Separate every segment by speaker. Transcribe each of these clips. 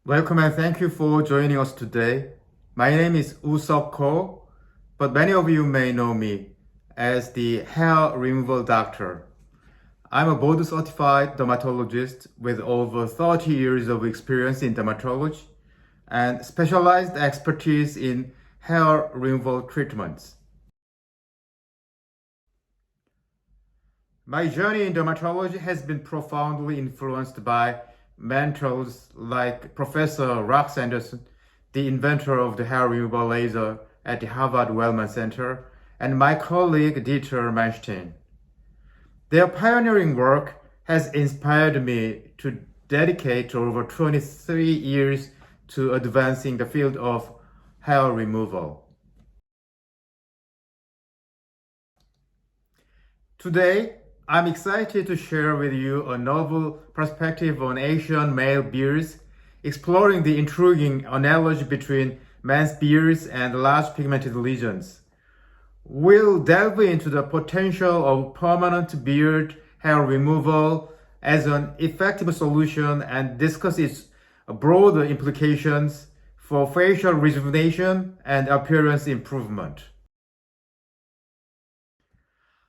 Speaker 1: Welcome and thank you for joining us today. My name is Wooseok Koh, but many of you may know me as the hair removal doctor. I'm a board certified dermatologist with over 30 years of experience in dermatology and specialized expertise in hair removal treatments. My journey in dermatology has been profoundly influenced by mentors like Professor Rox Anderson, the inventor of the hair removal laser at the Harvard Wellman Center, and my colleague Dieter Manstein. Their pioneering work has inspired me to dedicate over 23 years to advancing the field of hair removal. Today, I'm excited to share with you a novel perspective on Asian male beards, exploring the intriguing analogy between men's beards and large pigmented lesions. We'll delve into the potential of permanent beard hair removal as an effective solution and discuss its broader implications for facial rejuvenation and appearance improvement.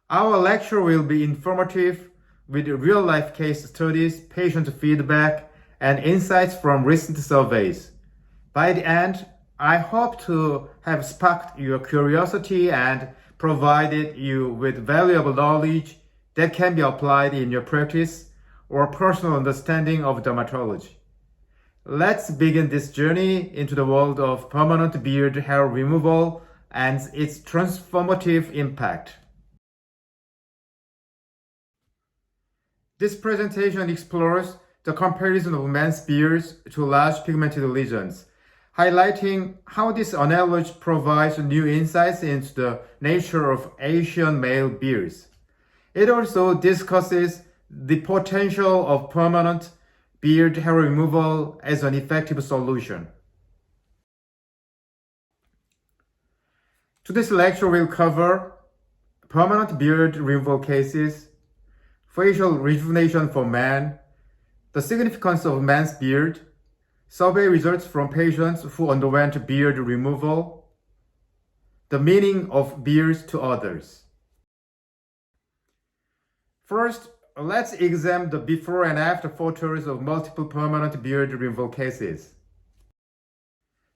Speaker 1: Our lecture will be informative with real-life case studies, patient feedback, and insights from recent surveys. By the end, I hope to have sparked your curiosity and provided you with valuable knowledge that can be applied in your practice or personal understanding of dermatology. Let's begin this journey into the world of permanent beard hair removal and its transformative impact. This presentation explores the comparison of men's beards to large pigmented lesions, highlighting how this analogy provides new insights into the nature of Asian male beards. It also discusses the potential of permanent beard hair removal as an effective solution. Today's lecture will cover permanent beard removal cases, facial rejuvenation for men, the significance of man's beard, survey results from patients who underwent beard removal, the meaning of beards to others. First, let's examine the before and after photos of multiple permanent beard removal cases.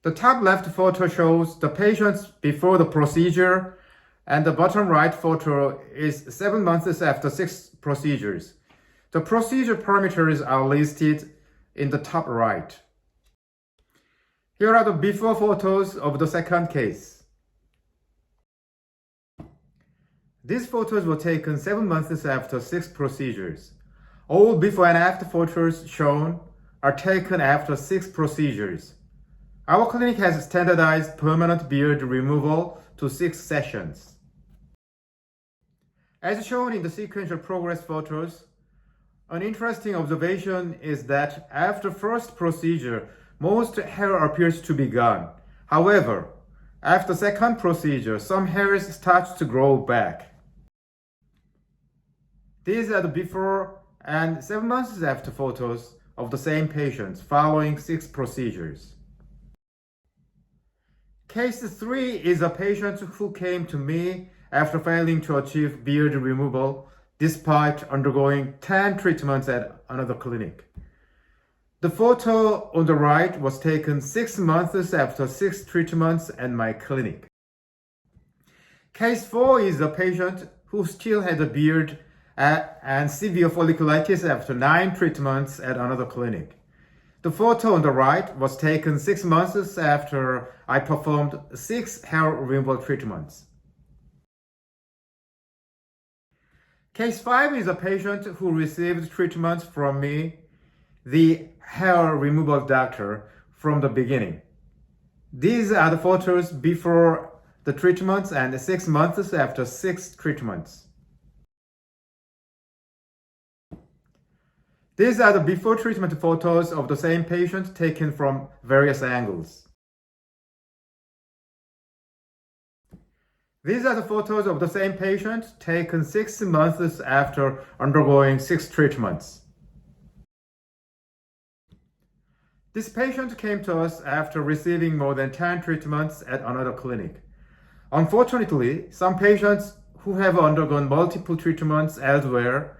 Speaker 1: The top left photo shows the patients before the procedure, and the bottom right photo is 7 months after 6 procedures. The procedure parameters are listed in the top right. Here are the before photos of the second case. These photos were taken 7 months after 6 procedures. All before and after photos shown are taken after 6 procedures. Our clinic has standardized permanent beard removal to 6 sessions. As shown in the sequential progress photos, an interesting observation is that after first procedure, most hair appears to be gone. However, after second procedure, some hairs start to grow back. These are the before and 7 months after photos of the same patients following 6 procedures. Case 3 is a patient who came to me after failing to achieve beard removal despite undergoing 10 treatments at another clinic. The photo on the right was taken 6 months after 6 treatments at my clinic. Case 4 is a patient who still had a beard and severe folliculitis after 9 treatments at another clinic. The photo on the right was taken 6 months after I performed 6 hair removal treatments. Case 5 is a patient who received treatment from me, the hair removal doctor, from the beginning. These are the photos before the treatments and 6 months after 6 treatments. These are the before treatment photos of the same patient taken from various angles. These are the photos of the same patient taken 6 months after undergoing 6 treatments. This patient came to us after receiving more than 10 treatments at another clinic. Unfortunately, some patients who have undergone multiple treatments elsewhere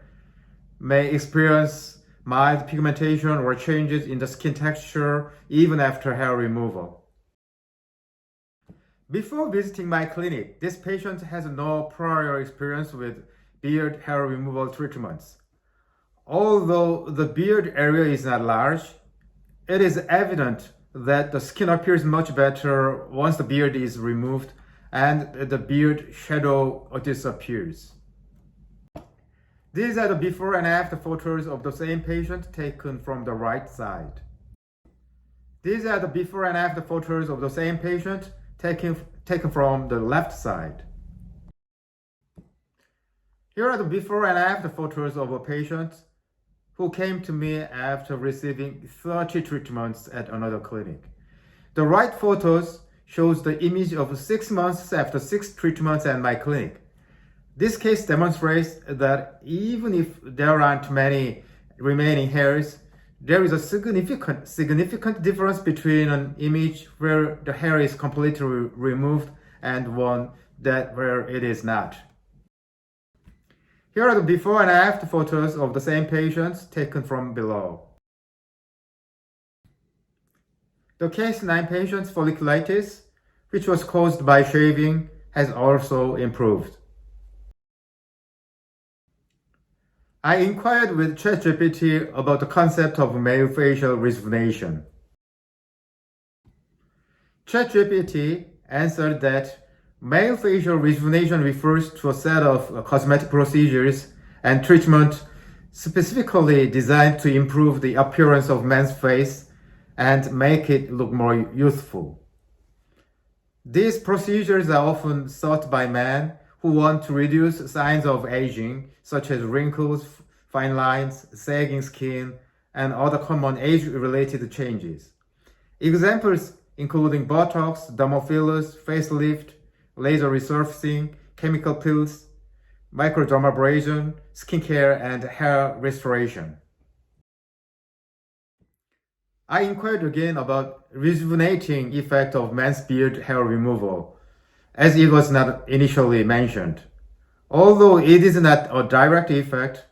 Speaker 1: may experience mild pigmentation or changes in the skin texture even after hair removal. Before visiting my clinic, this patient has no prior experience with beard hair removal treatments. Although the beard area is not large, it is evident that the skin appears much better once the beard is removed and the beard shadow disappears. These are the before and after photos of the same patient taken from the right side. These are the before and after photos of the same patient taken from the left side. Here are the before and after photos of a patient who came to me after receiving 30 treatments at another clinic. The right photos shows the image of 6 months after 6 treatments at my clinic. This case demonstrates that even if there aren't many remaining hairs, there is a significant difference between an image where the hair is completely removed and one where it is not. Here are the before and after photos of the same patients taken from below. The case 9 patient's folliculitis, which was caused by shaving, has also improved. I inquired with ChatGPT about the concept of male facial rejuvenation. ChatGPT answered that male facial rejuvenation refers to a set of cosmetic procedures and treatment specifically designed to improve the appearance of man's face and make it look more youthful. These procedures are often sought by men who want to reduce signs of aging, such as wrinkles, fine lines, sagging skin, and other common age-related changes. Examples including Botox, dermal fillers, facelift, laser resurfacing, chemical peels, microdermabrasion, skincare, and hair restoration. I inquired again about rejuvenating effect of men's beard hair removal, as it was not initially mentioned. Although it is not a direct effect,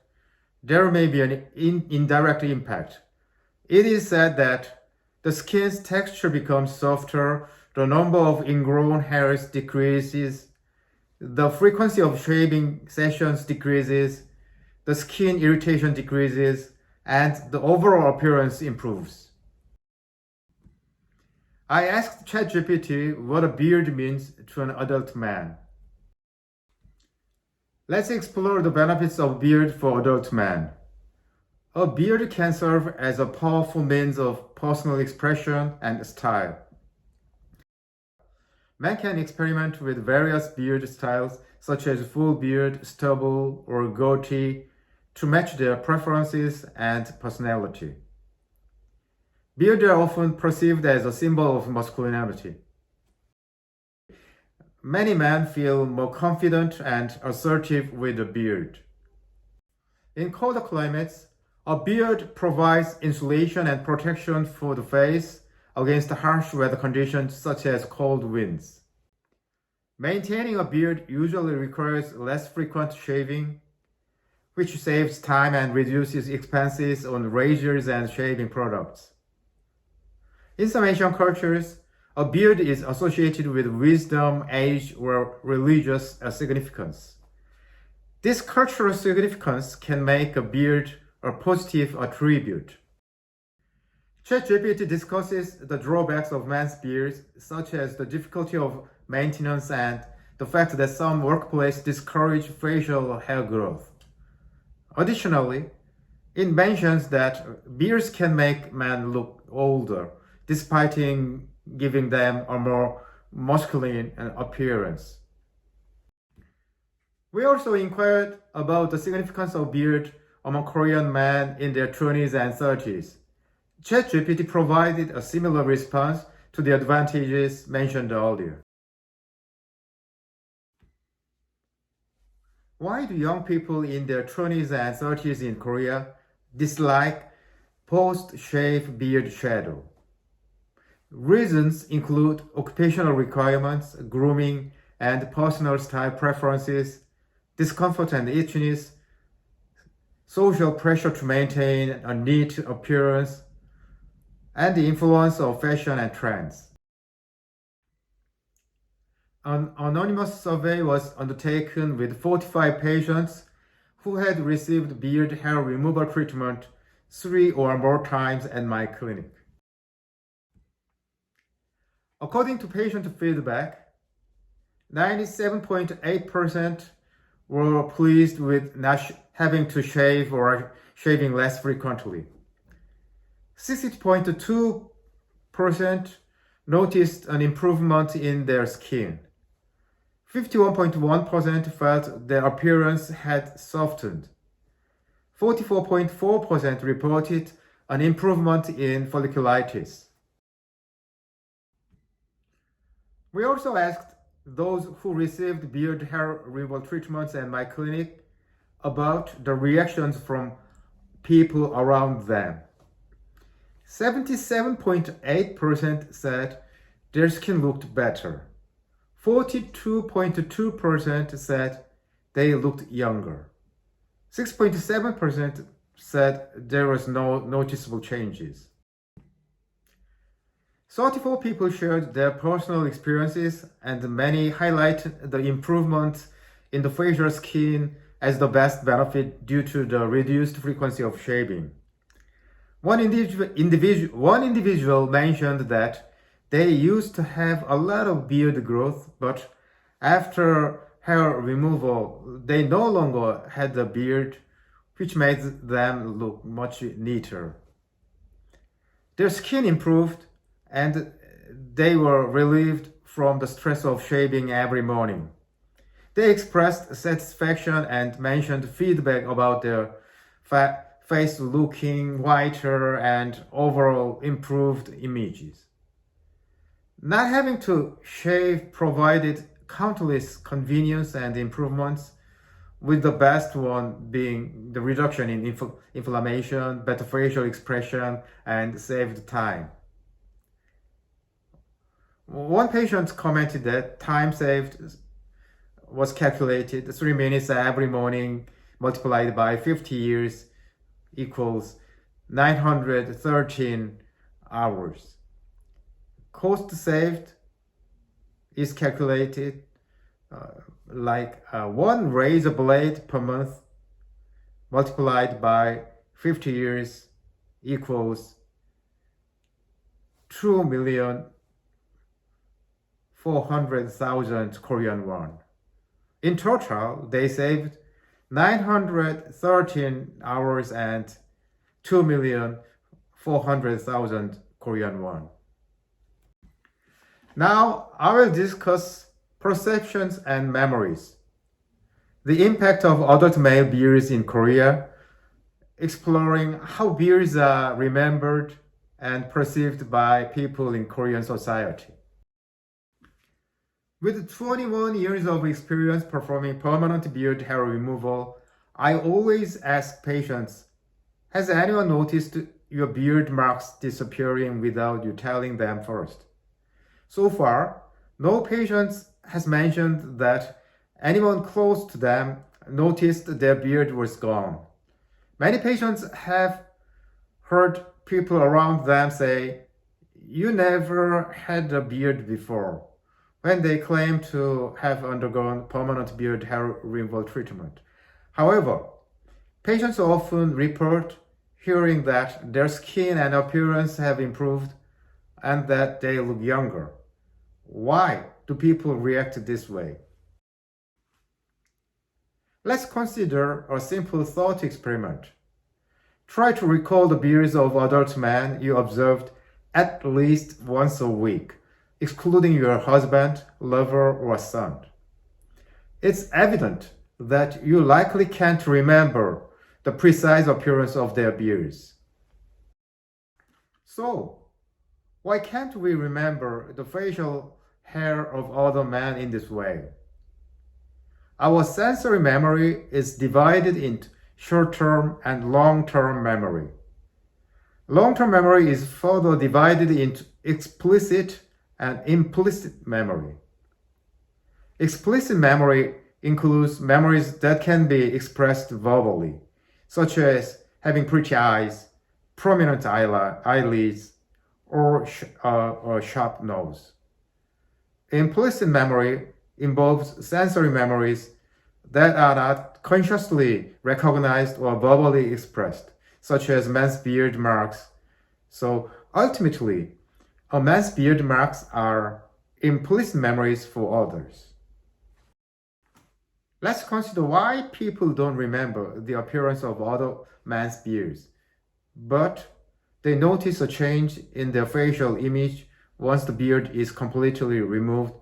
Speaker 1: there may be an indirect impact. It is said that the skin's texture becomes softer, the number of ingrown hairs decreases, the frequency of shaving sessions decreases, the skin irritation decreases, and the overall appearance improves. I asked ChatGPT what a beard means to an adult man. Let's explore the benefits of beard for adult men. A beard can serve as a powerful means of personal expression and style. Men can experiment with various beard styles such as full beard, stubble, or goatee to match their preferences and personality. Beards are often perceived as a symbol of masculinity. Many men feel more confident and assertive with a beard. In colder climates, a beard provides insulation and protection for the face against harsh weather conditions such as cold winds. Maintaining a beard usually requires less frequent shaving, which saves time and reduces expenses on razors and shaving products. In some Asian cultures, a beard is associated with wisdom, age, or religious significance. This cultural significance can make a beard a positive attribute. ChatGPT discusses the drawbacks of men's beards, such as the difficulty of maintenance and the fact that some workplaces discourage facial hair growth. Additionally, it mentions that beards can make men look older, despite giving them a more masculine appearance. We also inquired about the significance of beard among Korean men in their 20s and 30s. ChatGPT provided a similar response to the advantages mentioned earlier. Why do young people in their 20s and 30s in Korea dislike post-shave beard shadow? Reasons include occupational requirements, grooming and personal style preferences, discomfort and itchiness, social pressure to maintain a neat appearance, and the influence of fashion and trends. An anonymous survey was undertaken with 45 patients who had received beard hair removal treatment 3 or more times at my clinic. According to patient feedback, 97.8% were pleased with not having to shave or shaving less frequently. 60.2% noticed an improvement in their skin. 51.1% felt their appearance had softened. 44.4% reported an improvement in folliculitis. We also asked those who received beard hair removal treatments at my clinic about the reactions from people around them. 77.8% said their skin looked better. 42.2% said they looked younger. 6.7% said there was no noticeable changes. 34 people shared their personal experiences, and many highlighted the improvement in the facial skin as the best benefit due to the reduced frequency of shaving. One individual mentioned that they used to have a lot of beard growth, but after hair removal, they no longer had a beard, which made them look much neater. Their skin improved, and they were relieved from the stress of shaving every morning. They expressed satisfaction and mentioned feedback about their face looking whiter and overall improved images. Not having to shave provided countless convenience and improvements, with the best one being the reduction in inflammation, better facial expression, and saved time. One patient commented that time saved was calculated 3 minutes every morning multiplied by 50 years equals 913 hours. Cost saved is calculated like one razor blade per month multiplied by 50 years equals 2,400,000 Korean won. In total, they saved 913 hours and 2,400,000 Korean won. Now, I will discuss perceptions and memories. The impact of adult male beards in Korea, exploring how beards are remembered and perceived by people in Korean society. With 21 years of experience performing permanent beard hair removal, I always ask patients, has anyone noticed your beard marks disappearing without you telling them first? So far, no patient has mentioned that anyone close to them noticed their beard was gone. Many patients have heard people around them say, "You never had a beard before," when they claim to have undergone permanent beard hair removal treatment. However, patients often report hearing that their skin and appearance have improved and that they look younger. Why do people react this way? Let's consider a simple thought experiment. Try to recall the beards of adult men you observed at least once a week, excluding your husband, lover, or son. It's evident that you likely can't remember the precise appearance of their beards. So, why can't we remember the facial hair of other men in this way? Our sensory memory is divided into short-term and long-term memory. Long-term memory is further divided explicit and implicit memory. Explicit memory includes memories that can be expressed verbally, such as having pretty eyes, prominent eyelids, or a sharp nose. Implicit memory involves sensory memories that are not consciously recognized or verbally expressed, such as man's beard marks. So ultimately, a man's beard marks are implicit memories for others. Let's consider why people don't remember the appearance of other men's beards, but they notice a change in their facial image once the beard is completely removed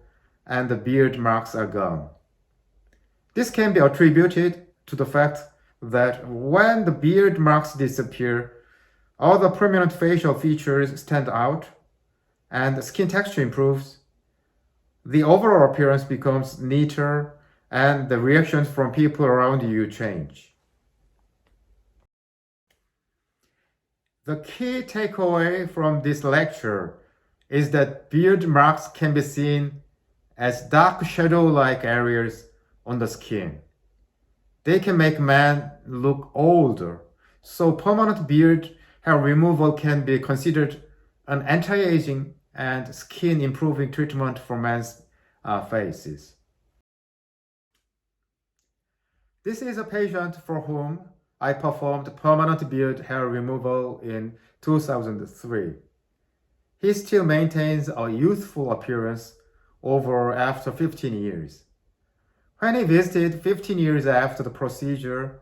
Speaker 1: and the beard marks are gone. This can be attributed to the fact that when the beard marks disappear, all the prominent facial features stand out and the skin texture improves. The overall appearance becomes neater and the reactions from people around you change. The key takeaway from this lecture is that beard marks can be seen as dark shadow-like areas on the skin. They can make man look older, so permanent beard hair removal can be considered an anti-aging and skin-improving treatment for men's faces. This is a patient for whom I performed permanent beard hair removal in 2003. He still maintains a youthful appearance after 15 years. When he visited 15 years after the procedure,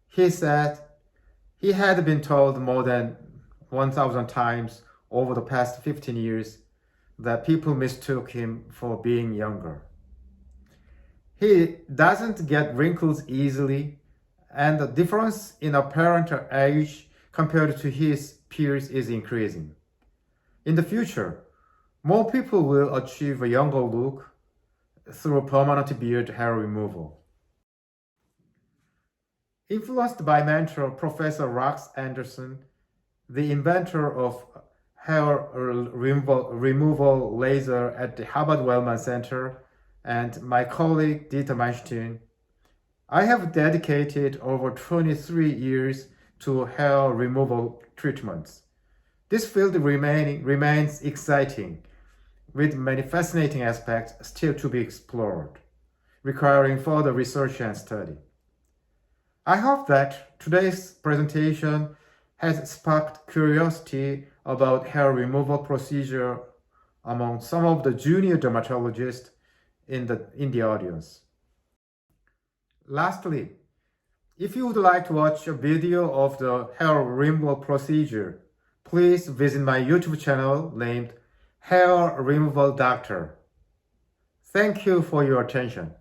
Speaker 1: he said he had been told more than 1,000 times over the past 15 years that people mistook him for being younger. He doesn't get wrinkles easily, and the difference in apparent age compared to his peers is increasing. In the future, more people will achieve a younger look through permanent beard hair removal. Influenced by mentor Professor Rox Anderson, the inventor of hair removal laser at the Harvard Wellman Center, and my colleague Dieter Manstein, I have dedicated over 23 years to hair removal treatments. This field remains exciting, with many fascinating aspects still to be explored, requiring further research and study. I hope that today's presentation has sparked curiosity about hair removal procedure among some of the junior dermatologists in the audience. Lastly, if you would like to watch a video of the hair removal procedure, please visit my YouTube channel named HairRemovalDoctor. Thank you for your attention.